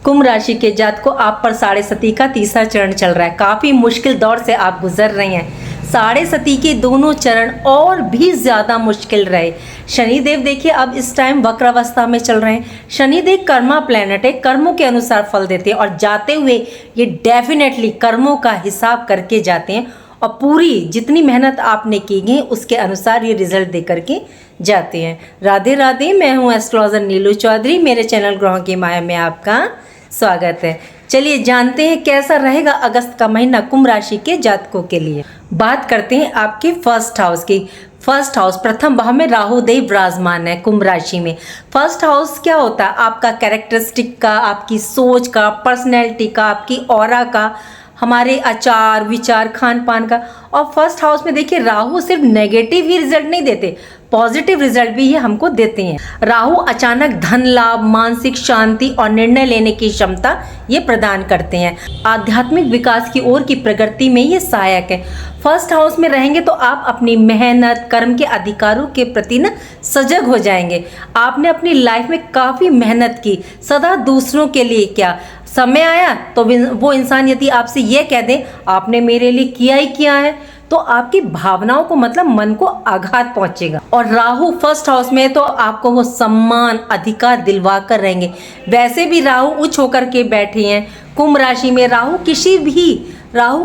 कुंभ राशि के जातकों को आप पर साढ़े सती का तीसरा चरण चल रहा है। काफ़ी मुश्किल दौर से आप गुजर रहे हैं। साढ़े सती के दोनों चरण और भी ज़्यादा मुश्किल रहे। शनिदेव देखिए अब इस टाइम वक्र अवस्था में चल रहे हैं। शनिदेव कर्मा प्लैनेट है, कर्मों के अनुसार फल देते हैं और जाते हुए ये डेफिनेटली कर्मों का हिसाब करके जाते हैं और पूरी जितनी मेहनत आपने की गई उसके अनुसार ये रिजल्ट दे करके जाते हैं। राधे राधे, मैं हूँ एस्ट्रोलॉजर नीलू चौधरी। मेरे चैनल ग्रहों की माया में आपका स्वागत है। चलिए जानते हैं कैसा रहेगा अगस्त का महीना कुंभ राशि के जातकों के लिए। बात करते हैं आपके फर्स्ट हाउस की। फर्स्ट हाउस प्रथम भाव में राहु देव विराजमान है कुंभ राशि में। फर्स्ट हाउस क्या होता है? आपका कैरेक्टरिस्टिक का, आपकी सोच का, पर्सनैलिटी का, आपकी ऑरा का, हमारे आचार विचार, खान पान का। और फर्स्ट हाउस में देखिए राहु सिर्फ नेगेटिव ही रिजल्ट नहीं देते, पॉजिटिव रिजल्ट भी ये हमको देते हैं। राहु अचानक धन लाभ, मानसिक शांति और निर्णय लेने की क्षमता ये प्रदान करते हैं। आध्यात्मिक विकास की ओर की प्रगति में ये सहायक है। फर्स्ट हाउस में रहेंगे तो आप अपनी मेहनत, कर्म के अधिकारों के प्रति न सजग हो जाएंगे। आपने अपनी लाइफ में काफ़ी मेहनत की, सदा दूसरों के लिए क्या, समय आया तो वो इंसान यदि आपसे ये कह दे आपने मेरे लिए किया ही किया है तो आपकी भावनाओं को मतलब मन को आघात पहुंचेगा। और राहु फर्स्ट हाउस में तो आपको वो सम्मान अधिकार दिलवा कर रहेंगे। वैसे भी राहु उच्च होकर के बैठे हैं कुंभ राशि में। राहु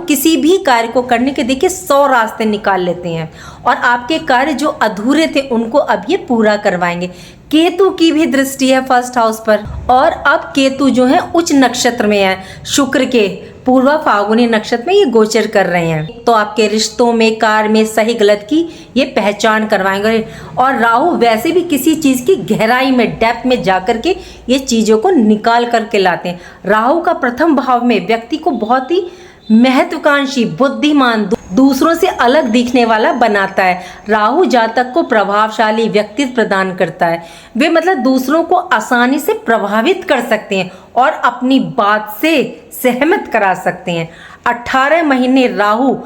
किसी भी कार्य को करने के देखिए 100 रास्ते निकाल लेते हैं और आपके कार्य जो अधूरे थे उनको अब ये पूरा करवाएंगे। केतु की भी दृष्टि है फर्स्ट हाउस पर और अब केतु जो है उच्च नक्षत्र में है, शुक्र के पूर्वा फाल्गुनी नक्षत्र में ये गोचर कर रहे हैं। तो आपके रिश्तों में, कार्य में सही गलत की ये पहचान करवाएंगे। और राहु वैसे भी किसी चीज़ की गहराई में, डेप्थ में जाकर के ये चीज़ों को निकाल करके लाते हैं। राहु का प्रथम भाव में व्यक्ति को बहुत ही महत्वाकांक्षी, बुद्धिमान, दूसरों से अलग दिखने वाला बनाता है। राहु जातक को प्रभावशाली व्यक्तित्व प्रदान करता है। वे मतलब दूसरों को आसानी से प्रभावित कर सकते हैं और अपनी बात से सहमत करा सकते हैं। 18 महीने राहु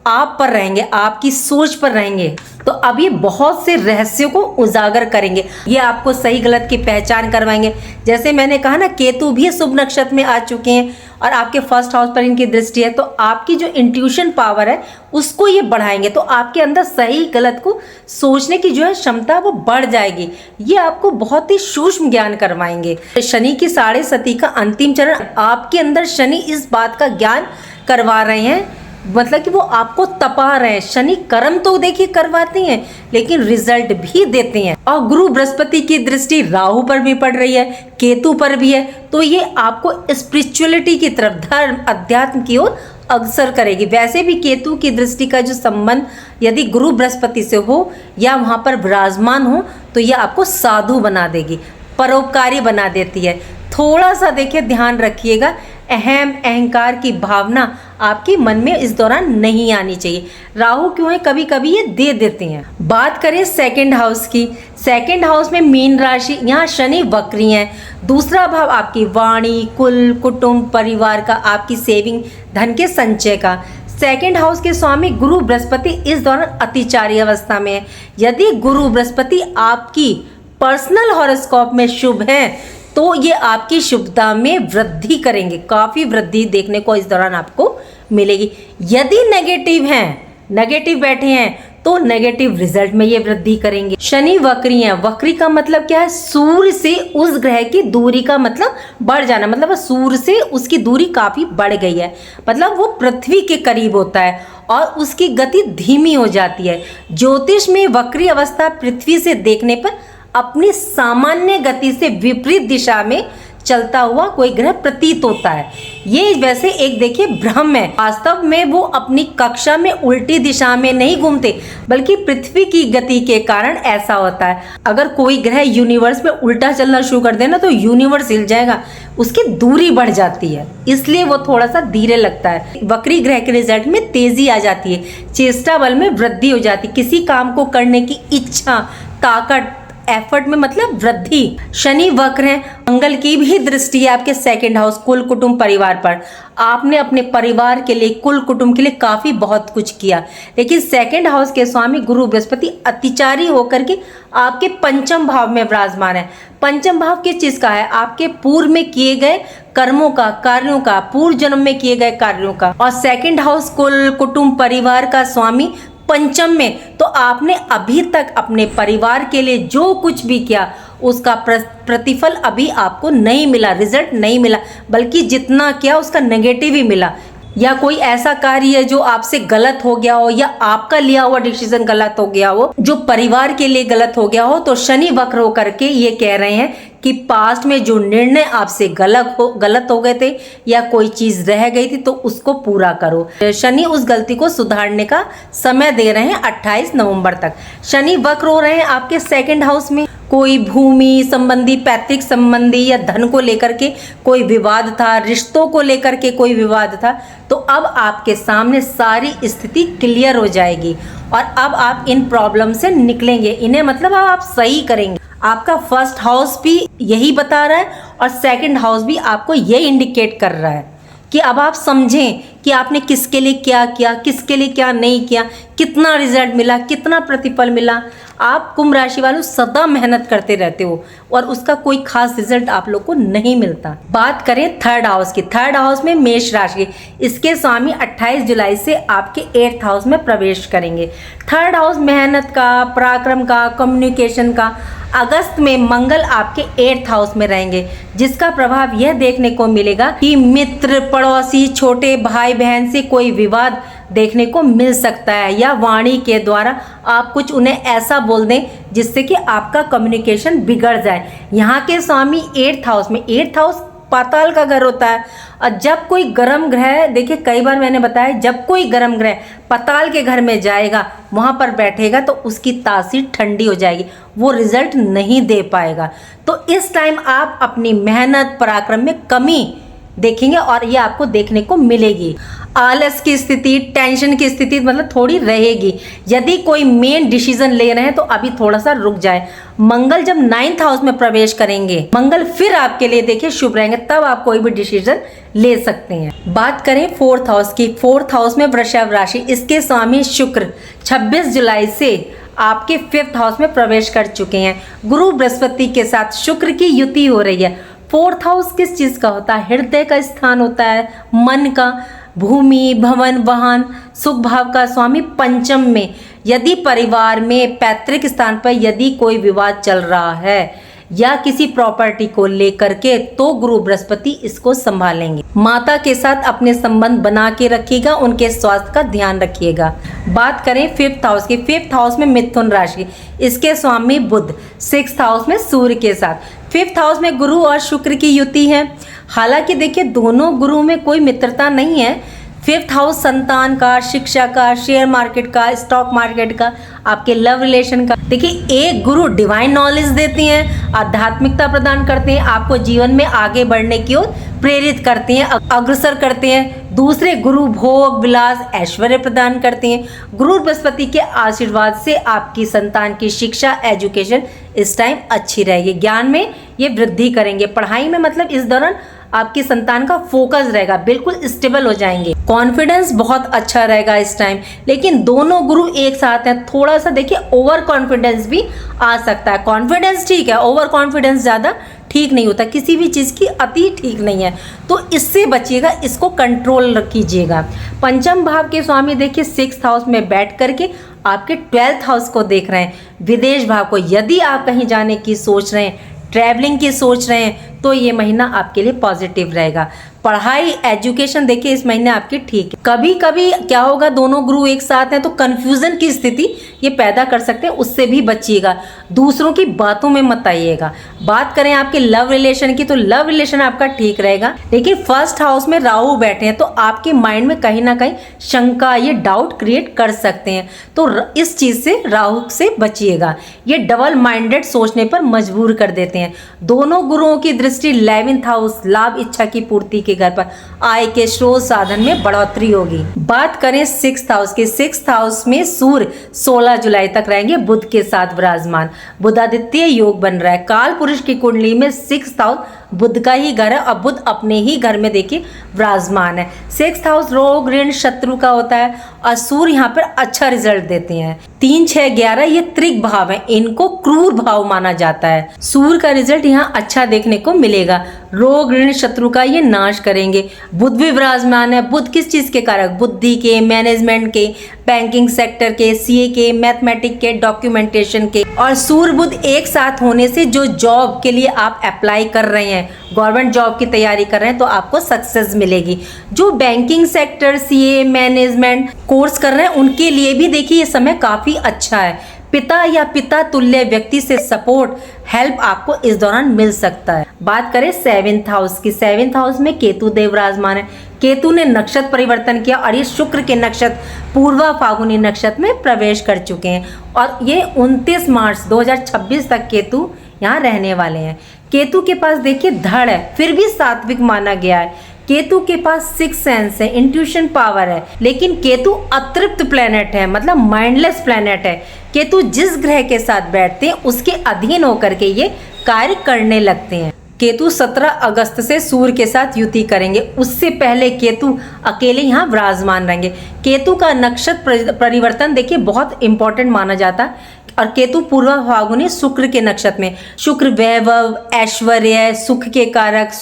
आप पर रहेंगे, आपकी सोच पर रहेंगे तो अब ये बहुत से रहस्यों को उजागर करेंगे। ये आपको सही गलत की पहचान करवाएंगे। जैसे मैंने कहा ना, केतु भी शुभ नक्षत्र में आ चुके हैं और आपके फर्स्ट हाउस पर इनकी दृष्टि है तो आपकी जो इंट्यूशन पावर है उसको ये बढ़ाएंगे। तो आपके अंदर सही गलत को सोचने की जो है क्षमता वो बढ़ जाएगी। ये आपको बहुत ही सूक्ष्म ज्ञान करवाएंगे। शनि की साढ़े सती का अंतिम चरण, आपके अंदर शनि इस बात का ज्ञान करवा रहे हैं, मतलब कि वो आपको तपा रहे हैं। शनि कर्म तो देखिए करवाते हैं लेकिन रिजल्ट भी देते हैं। और गुरु बृहस्पति की दृष्टि राहु पर भी पड़ रही है, केतु पर भी है, तो ये आपको स्पिरिचुअलिटी की तरफ, धर्म अध्यात्म की ओर अग्रसर करेगी। वैसे भी केतु की दृष्टि का जो संबंध यदि गुरु बृहस्पति से हो या वहाँ पर विराजमान हो तो ये आपको साधु बना देगी, परोपकारी बना देती है। थोड़ा सा देखिए ध्यान रखिएगा, अहंकार की भावना आपके मन में इस दौरान नहीं आनी चाहिए। राहु क्यों है, कभी कभी ये दे देते हैं। बात करें सेकंड हाउस की। सेकंड हाउस में मीन राशि, यहाँ शनि वक्री हैं। दूसरा भाव आपकी वाणी, कुल, कुटुंब, परिवार का, आपकी सेविंग, धन के संचय का। सेकंड हाउस के स्वामी गुरु बृहस्पति इस दौरान अतिचारी अवस्था में है। यदि गुरु बृहस्पति आपकी पर्सनल हॉरोस्कोप में शुभ है तो ये आपकी शुभता में वृद्धि करेंगे, काफ़ी वृद्धि देखने को इस दौरान आपको मिलेगी। यदि नेगेटिव बैठे हैं तो नेगेटिव रिजल्ट में ये वृद्धि करेंगे। शनि वक्री हैं। वक्री का मतलब क्या है? सूर्य से उस ग्रह की दूरी का मतलब बढ़ जाना, मतलब सूर्य से उसकी दूरी काफ़ी बढ़ गई है, मतलब वो पृथ्वी के करीब होता है और उसकी गति धीमी हो जाती है। ज्योतिष में वक्री अवस्था पृथ्वी से देखने पर अपनी सामान्य गति से विपरीत दिशा में चलता हुआ कोई ग्रह प्रतीत होता है। ये वैसे एक देखिए भ्रम है। वास्तव में वो अपनी कक्षा में उल्टी दिशा में नहीं घूमते बल्कि पृथ्वी की गति के कारण ऐसा होता है। अगर कोई ग्रह यूनिवर्स में उल्टा चलना शुरू कर देना तो यूनिवर्स हिल जाएगा, उसकी दूरी बढ़ जाती है, इसलिए वो थोड़ा सा धीरे लगता है। वक्री ग्रह के रिजल्ट में तेजी आ जाती है, चेष्टा बल में वृद्धि हो जाती है, किसी काम को करने की इच्छा, ताकत एफर्ट में मतलब वृद्धि। शनि वक्र है, मंगल की भी दृष्टि है आपके सेकंड हाउस कुल कुटुंब परिवार पर। आपने अपने परिवार के लिए, कुल कुटुंब के लिए काफी बहुत कुछ किया, लेकिन सेकंड हाउस के स्वामी गुरु बृहस्पति अतिचारी होकर के आपके पंचम भाव में विराजमान है। पंचम भाव किस चीज का है? आपके पूर्व में किए गए कर्मों का, कार्यों का, पूर्व जन्म में किए गए कार्यों का। और सेकंड हाउस कुल कुटुंब परिवार का स्वामी पंचम में, तो आपने अभी तक अपने परिवार के लिए जो कुछ भी किया उसका प्रतिफल अभी आपको नहीं मिला, रिजल्ट नहीं मिला, बल्कि जितना किया उसका नेगेटिव ही मिला। या कोई ऐसा कार्य है जो आपसे गलत हो गया हो, या आपका लिया हुआ डिसीजन गलत हो गया हो, जो परिवार के लिए गलत हो गया हो, तो शनि वक्र होकर के ये कह रहे हैं कि पास्ट में जो निर्णय आपसे गलत हो गए थे या कोई चीज रह गई थी तो उसको पूरा करो। शनि उस गलती को सुधारने का समय दे रहे हैं 28 नवंबर तक। शनि वक्र हो रहे हैं आपके सेकंड हाउस में। कोई भूमि संबंधी, पैतृक संबंधी या धन को लेकर के कोई विवाद था, रिश्तों को लेकर के कोई विवाद था, तो अब आपके सामने सारी स्थिति क्लियर हो जाएगी और अब आप इन प्रॉब्लम से निकलेंगे। इन्हें मतलब आप सही करेंगे। आपका फर्स्ट हाउस भी यही बता रहा है और सेकंड हाउस भी आपको ये इंडिकेट कर रहा है कि अब आप समझें कि आपने किसके लिए क्या किया, किसके लिए क्या नहीं किया, कितना रिजल्ट मिला, कितना प्रतिफल मिला। आप कुंभ राशि वालों सदा मेहनत करते रहते हो और उसका कोई खास रिजल्ट आप लोग को नहीं मिलता। बात करें थर्ड हाउस की, थर्ड हाउस में मेष राशि, इसके स्वामी 28 जुलाई से आपके 8th हाउस में प्रवेश करेंगे। थर्ड हाउस मेहनत का, पराक्रम का, कम्युनिकेशन का। अगस्त में मंगल आपके 8th हाउस में रहेंगे, जिसका प्रभाव यह देखने को मिलेगा कि मित्र, पड़ोसी, छोटे भाई बहन से कोई विवाद देखने को मिल सकता है, या वाणी के द्वारा आप कुछ उन्हें ऐसा बोल दें जिससे कि आपका कम्युनिकेशन बिगड़ जाए। यहाँ के स्वामी 8th हाउस में, 8th हाउस पाताल का घर होता है। और जब कोई गर्म ग्रह, देखिए कई बार मैंने बताया, जब कोई गर्म ग्रह पाताल के घर में जाएगा, वहाँ पर बैठेगा तो उसकी तासीर ठंडी हो जाएगी, वो रिजल्ट नहीं दे पाएगा। तो इस टाइम आप अपनी मेहनत, पराक्रम में कमी देखेंगे और ये आपको देखने को मिलेगी। आलस की स्थिति, टेंशन की स्थिति मतलब थोड़ी रहेगी। यदि कोई मेन डिसीजन ले रहे हैं तो अभी थोड़ा सा रुक जाए। मंगल जब 9th हाउस में प्रवेश करेंगे, मंगल फिर आपके लिए देखिए शुभ रहेंगे, तब आप कोई भी डिसीजन ले सकते हैं। बात करें 4th हाउस की, 4th हाउस में वृषभ राशि, इसके स्वामी शुक्र 26 जुलाई से आपके 5th हाउस में प्रवेश कर चुके हैं। गुरु बृहस्पति के साथ शुक्र की युति हो रही है। 4th हाउस किस चीज का होता है? हृदय का स्थान होता है, मन का। भूमि, भवन, वाहन, सुख भाव का स्वामी पंचम में। यदि परिवार में, पैतृक स्थान पर यदि कोई विवाद चल रहा है या किसी प्रॉपर्टी को लेकर के, तो गुरु बृहस्पति इसको संभालेंगे। माता के साथ अपने संबंध बना के रखिएगा, उनके स्वास्थ्य का ध्यान रखिएगा। बात करें 5th हाउस की, 5th हाउस में मिथुन राशि, इसके स्वामी बुध 6th हाउस में सूर्य के साथ। 5th हाउस में गुरु और शुक्र की युति है। हालांकि देखिए दोनों गुरु में कोई मित्रता नहीं है। 5th हाउस संतान का, शिक्षा का, शेयर मार्केट का, स्टॉक मार्केट का, आपके लव रिलेशन का। देखिए एक गुरु डिवाइन नॉलेज देती हैं, आध्यात्मिकता प्रदान करते हैं, आपको जीवन में आगे बढ़ने की ओर प्रेरित करते हैं, अग्रसर करते हैं। दूसरे गुरु भोग विलास ऐश्वर्य प्रदान करते हैं। गुरु बृहस्पति के आशीर्वाद से आपकी संतान की शिक्षा, एजुकेशन इस टाइम अच्छी रहेगी। ज्ञान में ये वृद्धि करेंगे। पढ़ाई में मतलब इस दौरान आपकी संतान का फोकस रहेगा, बिल्कुल स्टेबल हो जाएंगे। कॉन्फिडेंस बहुत अच्छा रहेगा इस टाइम। लेकिन दोनों गुरु एक साथ हैं, थोड़ा सा देखिए ओवर कॉन्फिडेंस भी आ सकता है। कॉन्फिडेंस ठीक है, ओवर कॉन्फिडेंस ज़्यादा ठीक नहीं होता, किसी भी चीज़ की अति ठीक नहीं है, तो इससे बचिएगा, इसको कंट्रोल कीजिएगा। पंचम भाव के स्वामी देखिए 6th हाउस में बैठ करके आपके 12th हाउस को देख रहे हैं, विदेश भाव को। यदि आप कहीं जाने की सोच रहे हैं, ट्रैवलिंग की सोच रहे हैं, तो ये महीना आपके लिए पॉजिटिव रहेगा। पढ़ाई, एजुकेशन देखिए इस महीने आपकी ठीक है। कभी कभी क्या होगा, दोनों गुरु एक साथ हैं तो कंफ्यूजन की स्थिति ये पैदा कर सकते हैं, उससे भी बचिएगा। दूसरों की बातों में मत आइएगा। बात करें आपके लव रिलेशन की, तो लव रिलेशन आपका ठीक रहेगा। लेकिन 1st हाउस में राहु बैठे हैं तो आपके माइंड में कहीं ना कहीं शंका, ये डाउट क्रिएट कर सकते हैं, तो इस चीज से, राहु से बचिएगा। ये डबल माइंडेड सोचने पर मजबूर कर देते हैं। दोनों गुरुओं की दृष्टि 11th हाउस, लाभ इच्छा की पूर्ति के घर पर आय के स्रोत साधन में बढ़ोतरी होगी। बात करें 6th हाउस की, 6th हाउस में सूर्य 16 जुलाई तक रहेंगे बुध के साथ विराजमान। बुधादित्य योग बन रहा है। काल पुरुष की कुंडली में 6th हाउस बुध का ही घर है और बुध अपने ही घर में देखिए विराजमान है। 6th हाउस रोग ऋण शत्रु का होता है और सूर्य यहाँ पर अच्छा रिजल्ट देते हैं। 3, 6, 11 ये त्रिक भाव है, इनको क्रूर भाव माना जाता है। सूर्य का रिजल्ट यहाँ अच्छा देखने को मिलेगा। रोग ऋण शत्रु का ये नाश करेंगे। बुध भी विराजमान है। बुध किस चीज के कारक? बुद्धि के, मैनेजमेंट के, बैंकिंग सेक्टर के, सीए के, मैथमेटिक के, डॉक्यूमेंटेशन के। और सूर्य बुध एक साथ होने से जो जॉब के लिए आप अप्लाई कर रहे हैं, गवर्नमेंट जॉब की तैयारी कर रहे हैं, तो आपको सक्सेस मिलेगी। जो banking sector, CA, management course कर रहे हैं, उनके लिए भी देखिए ये समय काफी अच्छा है। पिता या पिता तुल्य व्यक्ति से सपोर्ट, हेल्प आपको इस दौरान मिल सकता है। बात करें 7th हाउस की, 7th हाउस में केतु देव विराजमान है। केतु ने नक्षत्र परिवर्तन किया और ये शुक्र के नक्षत्र पूर्वा फागुनी नक्षत्र में प्रवेश कर चुके हैं और ये 29 मार्च 2026 तक केतु यहाँ रहने वाले हैं। केतु के पास देखिए धड़ है, फिर भी सात्विक माना गया है। केतु के पास 6 सेंस है, इंट्यूशन पावर है, लेकिन केतु अतृप्त प्लेनेट है, मतलब माइंडलेस प्लेनेट है। केतु जिस ग्रह के साथ बैठते हैं उसके अधीन होकर के ये कार्य करने लगते हैं। केतु 17 अगस्त से सूर्य के साथ युति करेंगे, उससे पहले केतु अकेले यहाँ विराजमान रहेंगे। केतु का नक्षत्र परिवर्तन देखिए बहुत इंपॉर्टेंट माना जाता है और केतु पूर्वा फागुनी शुक्र के नक्षत्र में। शुक्र वैभव, ऐश्वर्य, सुख के कारक,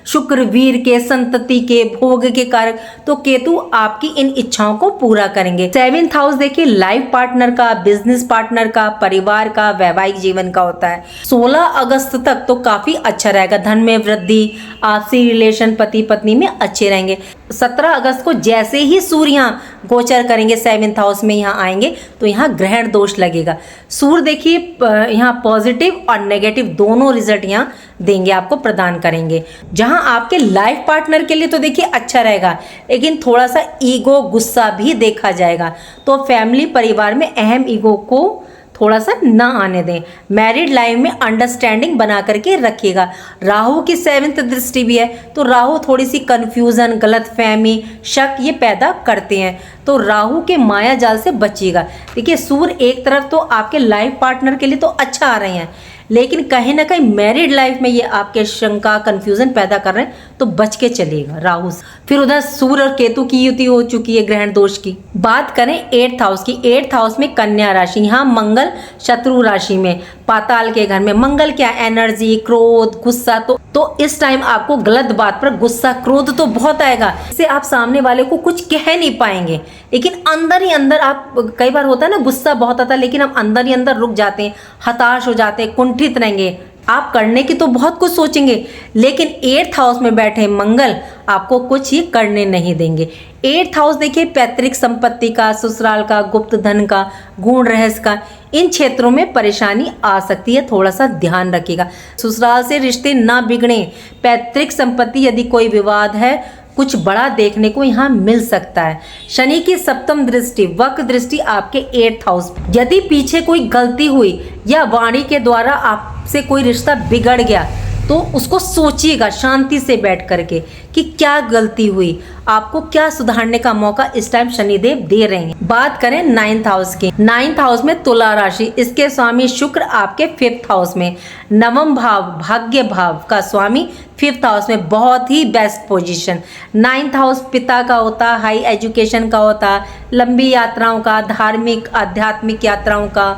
शुक्र वीर के, संतति के, भोग के कारक, तो केतु आपकी इन इच्छाओं को पूरा करेंगे। 7th हाउस देखिए लाइफ पार्टनर का, बिजनेस पार्टनर का, परिवार का, वैवाहिक जीवन का होता है। 16 अगस्त तक तो काफी अच्छा रहेगा। धन में वृद्धि, आपसी रिलेशन पति पत्नी में अच्छे रहेंगे। 17 अगस्त को जैसे ही सूर्य यहाँ गोचर करेंगे 7th हाउस में यहाँ आएंगे तो यहाँ ग्रहण दोष लगेगा। सूर्य देखिए यहाँ पॉजिटिव और नेगेटिव दोनों रिजल्ट यहाँ देंगे, आपको प्रदान करेंगे। जहाँ आपके लाइफ पार्टनर के लिए तो देखिए अच्छा रहेगा, लेकिन थोड़ा सा ईगो, गुस्सा भी देखा जाएगा, तो फैमिली परिवार में अहम ईगो को थोड़ा सा ना आने दें। मैरिड लाइफ में अंडरस्टैंडिंग बना करके रखिएगा। राहु की 7th दृष्टि भी है, तो राहु थोड़ी सी कंफ्यूजन, गलतफहमी, शक ये पैदा करते हैं, तो राहु के माया जाल से बचिएगा। देखिए सूर्य एक तरफ तो आपके लाइफ पार्टनर के लिए तो अच्छा आ रहे हैं, लेकिन कहीं ना कहीं मैरिड लाइफ में ये आपके शंका, कंफ्यूजन पैदा कर रहे हैं, तो बच के चलिएगा राहु से। फिर उधर सूर्य और केतु की युति हो चुकी है ग्रहण दोष की। बात करें 8th हाउस की, 8th हाउस में कन्या राशि, यहाँ मंगल शत्रु राशि में, पाताल के घर में। मंगल क्या? एनर्जी, क्रोध, गुस्सा। तो इस टाइम आपको गलत बात पर गुस्सा, क्रोध तो बहुत आएगा, इससे आप सामने वाले को कुछ कह नहीं पाएंगे, लेकिन अंदर ही अंदर आप, कई बार होता है ना गुस्सा बहुत आता है, लेकिन हम अंदर ही अंदर रुक जाते हैं, हताश हो जाते हैं, कुंठित रहेंगे। आप करने की तो बहुत कुछ सोचेंगे, लेकिन 8th हाउस में बैठे मंगल आपको कुछ ही करने नहीं देंगे। 8th हाउस देखिए पैतृक संपत्ति का, ससुराल का, गुप्त धन का, गुण रहस्य का, इन क्षेत्रों में परेशानी आ सकती है, थोड़ा सा ध्यान रखिएगा। ससुराल से रिश्ते ना बिगड़े। पैतृक संपत्ति, यदि कोई विवाद है, कुछ बड़ा देखने को यहाँ मिल सकता है। शनि की 7th दृष्टि, वक्र दृष्टि आपके 8th हाउस। यदि पीछे कोई गलती हुई या वाणी के द्वारा आपसे कोई रिश्ता बिगड़ गया, तो उसको सोचिएगा शांति से बैठ करके कि क्या गलती हुई, आपको क्या सुधारने का मौका इस टाइम शनिदेव दे रहे हैं। बात करें 9th हाउस की, 9th हाउस में तुला राशि, इसके स्वामी शुक्र आपके 5th हाउस में। नवम भाव, भाग्य भाव का स्वामी 5th हाउस में, बहुत ही बेस्ट पोजीशन। 9th हाउस पिता का होता, हाई एजुकेशन का होता, लंबी यात्राओं का, धार्मिक आध्यात्मिक यात्राओं का।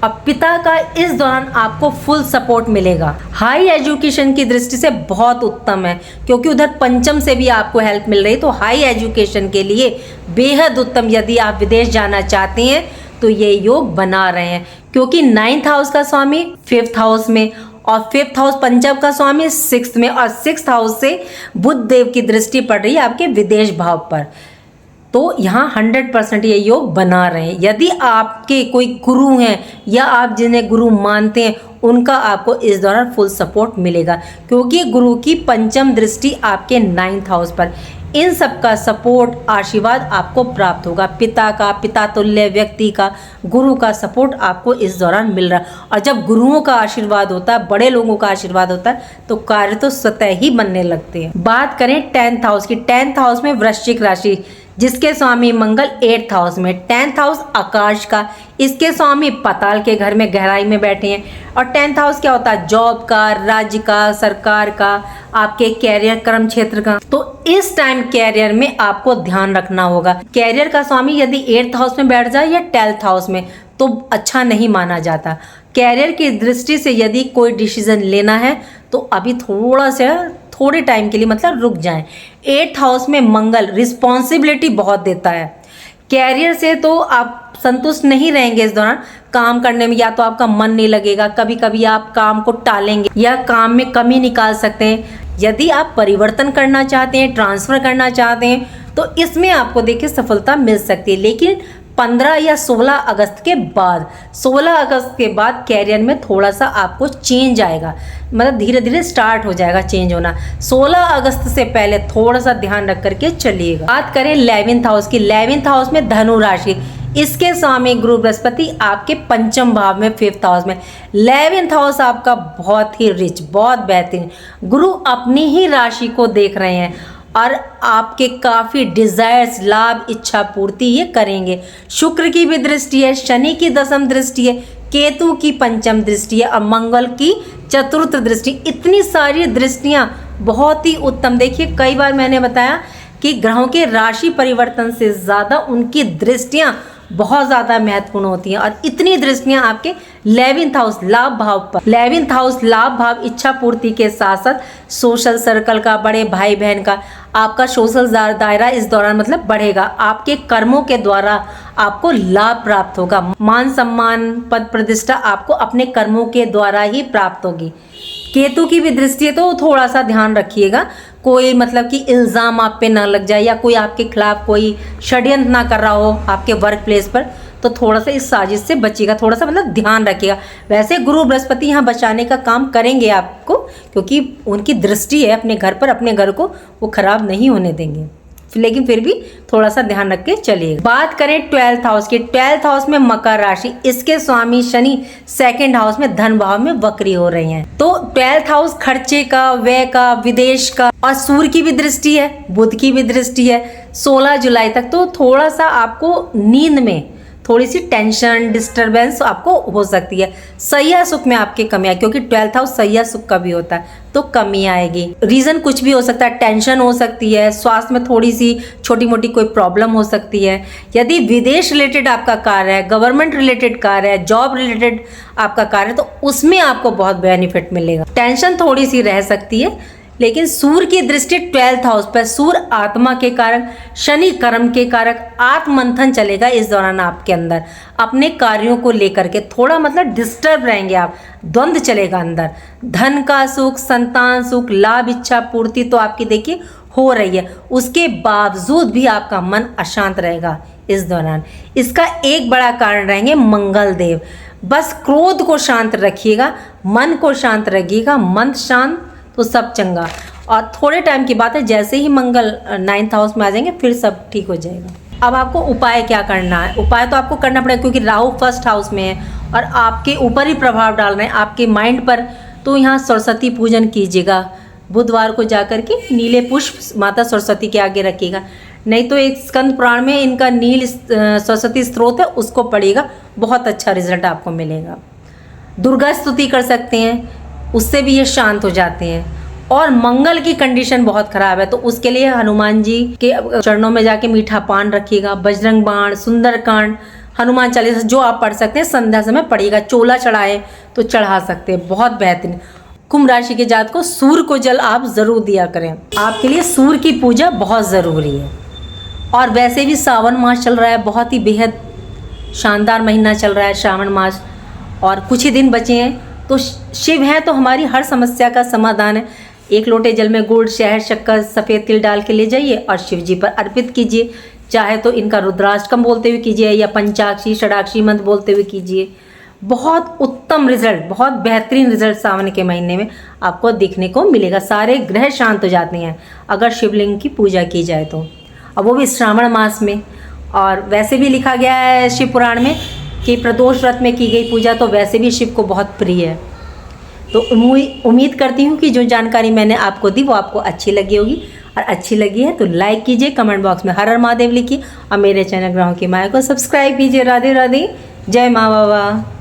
अब पिता का इस दौरान आपको फुल सपोर्ट मिलेगा। हाई एजुकेशन की दृष्टि से बहुत उत्तम है, क्योंकि उधर पंचम से भी आपको हेल्प मिल रही है, तो हाई एजुकेशन के लिए बेहद उत्तम। यदि आप विदेश जाना चाहते हैं तो ये योग बना रहे हैं, क्योंकि 9th हाउस का स्वामी 5th हाउस में और 5th हाउस पंचम का स्वामी 6th में, और 6th हाउस से बुध देव की दृष्टि पड़ रही है आपके विदेश भाव पर, तो यहाँ 100% ये योग बना रहे हैं। यदि आपके कोई गुरु हैं या आप जिन्हें गुरु मानते हैं, उनका आपको इस दौरान फुल सपोर्ट मिलेगा, क्योंकि गुरु की पंचम दृष्टि आपके 9th हाउस पर। इन सब का सपोर्ट आशीर्वाद आपको प्राप्त होगा। पिता का, पिता तुल्य व्यक्ति का, गुरु का सपोर्ट आपको इस दौरान मिल रहा है। और जब गुरुओं का आशीर्वाद होता है, बड़े लोगों का आशीर्वाद होता है, तो कार्य तो स्वतः ही बनने लगते हैं। बात करें 10th हाउस की, 10th हाउस में वृश्चिक राशि, जिसके स्वामी मंगल 8th हाउस में। 10th हाउस आकाश का, इसके स्वामी पाताल के घर में गहराई में बैठे हैं। और 10th हाउस क्या होता है? जॉब का, राज्य का, सरकार का, आपके कैरियर, कर्म क्षेत्र का। तो इस टाइम कैरियर में आपको ध्यान रखना होगा। कैरियर का स्वामी यदि 8th हाउस में बैठ जाए या 12th हाउस में, तो अच्छा नहीं माना जाता। कैरियर की दृष्टि से यदि कोई डिसीजन लेना है तो अभी थोड़े टाइम के लिए मतलब रुक जाएं। 8th हाउस में मंगल रिस्पॉन्सिबिलिटी बहुत देता है। कैरियर से तो आप संतुष्ट नहीं रहेंगे इस दौरान। काम करने में या तो आपका मन नहीं लगेगा, कभी कभी आप काम को टालेंगे या काम में कमी निकाल सकते हैं। यदि आप परिवर्तन करना चाहते हैं, ट्रांसफ़र करना चाहते हैं, तो इसमें आपको देखिए सफलता मिल सकती है। लेकिन 15 या 16 अगस्त के बाद, 16 अगस्त के बाद कैरियर में थोड़ा सा आपको चेंज आएगा, मतलब धीरे धीरे स्टार्ट हो जाएगा चेंज होना। 16 अगस्त से पहले थोड़ा सा ध्यान रख करके चलिएगा। बात करें 11th हाउस की, 11th हाउस में धनु राशि, इसके स्वामी गुरु बृहस्पति आपके पंचम भाव में 5th हाउस में। 11th हाउस आपका बहुत ही रिच, बहुत बेहतरीन, गुरु अपनी ही राशि को देख रहे हैं और आपके काफ़ी डिज़ायर्स, लाभ, इच्छा पूर्ति ये करेंगे। शुक्र की भी दृष्टि है, शनि की 10th दृष्टि है, केतु की 5th दृष्टि है और मंगल की 4th दृष्टि। इतनी सारी दृष्टियाँ बहुत ही उत्तम। देखिए कई बार मैंने बताया कि ग्रहों के राशि परिवर्तन से ज़्यादा उनकी दृष्टियाँ बहुत ज़्यादा महत्वपूर्ण होती हैं। और इतनी दृष्टियाँ आपके 11th हाउस लाभ भाव पर, 11th हाउस लाभ भाव इच्छा पूर्ति के साथ साथ सोशल सर्कल का, बड़े भाई बहन का, आपका सोशल दायरा इस दौरान मतलब बढ़ेगा। आपके कर्मों के द्वारा आपको लाभ प्राप्त होगा। मान सम्मान, पद प्रतिष्ठा आपको अपने कर्मों के द्वारा ही प्राप्त होगी। केतु की भी दृष्टि है तो थोड़ा सा ध्यान रखिएगा, कोई मतलब कि इल्ज़ाम आप पे ना लग जाए या कोई आपके खिलाफ कोई षड्यंत्र ना कर रहा हो आपके वर्क प्लेस पर, तो थोड़ा सा इस साजिश से बचिएगा, थोड़ा सा मतलब ध्यान रखिएगा। वैसे गुरु बृहस्पति यहाँ बचाने का काम करेंगे आपको, क्योंकि उनकी दृष्टि है अपने घर पर, अपने घर को वो खराब नहीं होने देंगे, लेकिन फिर भी थोड़ा सा ध्यान रख के चलिए। बात करें 12th हाउस की, 12th हाउस में मकर राशि, इसके स्वामी शनि 2nd हाउस में धन भाव में वक्री हो रही हैं। तो 12th हाउस खर्चे का, व्यय का, विदेश का, और सूर्य की भी दृष्टि है, बुध की भी दृष्टि है 16 जुलाई तक। तो थोड़ा सा आपको नींद में थोड़ी सी टेंशन, डिस्टर्बेंस आपको हो सकती है। सैया सुख में आपके कमी आएगी, क्योंकि 12th हाउस सैया सुख का भी होता है, तो कमी आएगी। रीज़न कुछ भी हो सकता है, टेंशन हो सकती है, स्वास्थ्य में थोड़ी सी छोटी मोटी कोई प्रॉब्लम हो सकती है। यदि विदेश रिलेटेड आपका कार्य है, गवर्नमेंट रिलेटेड कार्य है, जॉब रिलेटेड आपका कार्य है, तो उसमें आपको बहुत बेनिफिट मिलेगा। टेंशन थोड़ी सी रह सकती है, लेकिन सूर्य की दृष्टि 12th हाउस पर, सूर्य आत्मा के कारक, शनि कर्म के कारक, आत्ममंथन चलेगा इस दौरान आपके अंदर। अपने कार्यों को लेकर के थोड़ा मतलब डिस्टर्ब रहेंगे आप, द्वंद्व चलेगा अंदर। धन का सुख, संतान सुख, लाभ, इच्छा पूर्ति तो आपकी देखिए हो रही है, उसके बावजूद भी आपका मन अशांत रहेगा इस दौरान। इसका एक बड़ा कारण रहेंगे मंगल देव। बस क्रोध को शांत रखिएगा, मन को शांत रखिएगा, मन शांत तो सब चंगा। और थोड़े टाइम की बात है, जैसे ही मंगल 9th हाउस में आ जाएंगे फिर सब ठीक हो जाएगा। अब आपको उपाय क्या करना है? उपाय तो आपको करना पड़ेगा, क्योंकि राहु 1st हाउस में है और आपके ऊपर ही प्रभाव डाल रहे हैं, आपके माइंड पर। तो यहाँ सरस्वती पूजन कीजिएगा, बुधवार को जाकर के नीले पुष्प माता सरस्वती के आगे रखिएगा। नहीं तो एक स्कंद पुराण में इनका नील सरस्वती स्त्रोत है, उसको पढ़िएगा, बहुत अच्छा रिजल्ट आपको मिलेगा। दुर्गा स्तुति कर सकते हैं, उससे भी ये शांत हो जाते हैं। और मंगल की कंडीशन बहुत ख़राब है, तो उसके लिए हनुमान जी के चरणों में जाके मीठा पान रखिएगा, बजरंग बाण, सुंदरकांड, हनुमान चालीसा जो आप पढ़ सकते हैं संध्या समय पढ़िएगा। चोला चढ़ाए तो चढ़ा सकते हैं, बहुत बेहतरीन। कुंभ राशि के जात को सूर्य को जल आप ज़रूर दिया करें, आपके लिए सूर्य की पूजा बहुत ज़रूरी है। और वैसे भी सावन मास चल रहा है, बहुत ही बेहद शानदार महीना चल रहा है श्रावण मास, और कुछ ही दिन बचे हैं। तो शिव है तो हमारी हर समस्या का समाधान है। एक लोटे जल में गुड़, शहद, शक्कर, सफ़ेद तिल डाल के ले जाइए और शिव जी पर अर्पित कीजिए। चाहे तो इनका रुद्राष्टकम बोलते हुए कीजिए या पंचाक्षी षडाक्षी मंत्र बोलते हुए कीजिए। बहुत उत्तम रिजल्ट, बहुत बेहतरीन रिजल्ट सावन के महीने में आपको दिखने को मिलेगा। सारे ग्रह शांत हो जाते हैं अगर शिवलिंग की पूजा की जाए तो, और वो भी श्रावण मास में। और वैसे भी लिखा गया है शिव पुराण में कि प्रदोष व्रत में की गई पूजा तो वैसे भी शिव को बहुत प्रिय है। तो उम्मीद करती हूँ कि जो जानकारी मैंने आपको दी वो आपको अच्छी लगी होगी, और अच्छी लगी है तो लाइक कीजिए, कमेंट बॉक्स में हर हर महादेव लिखिए, और मेरे चैनल ग्रहों की माया को सब्सक्राइब कीजिए। राधे राधे, जय माँ बाबा।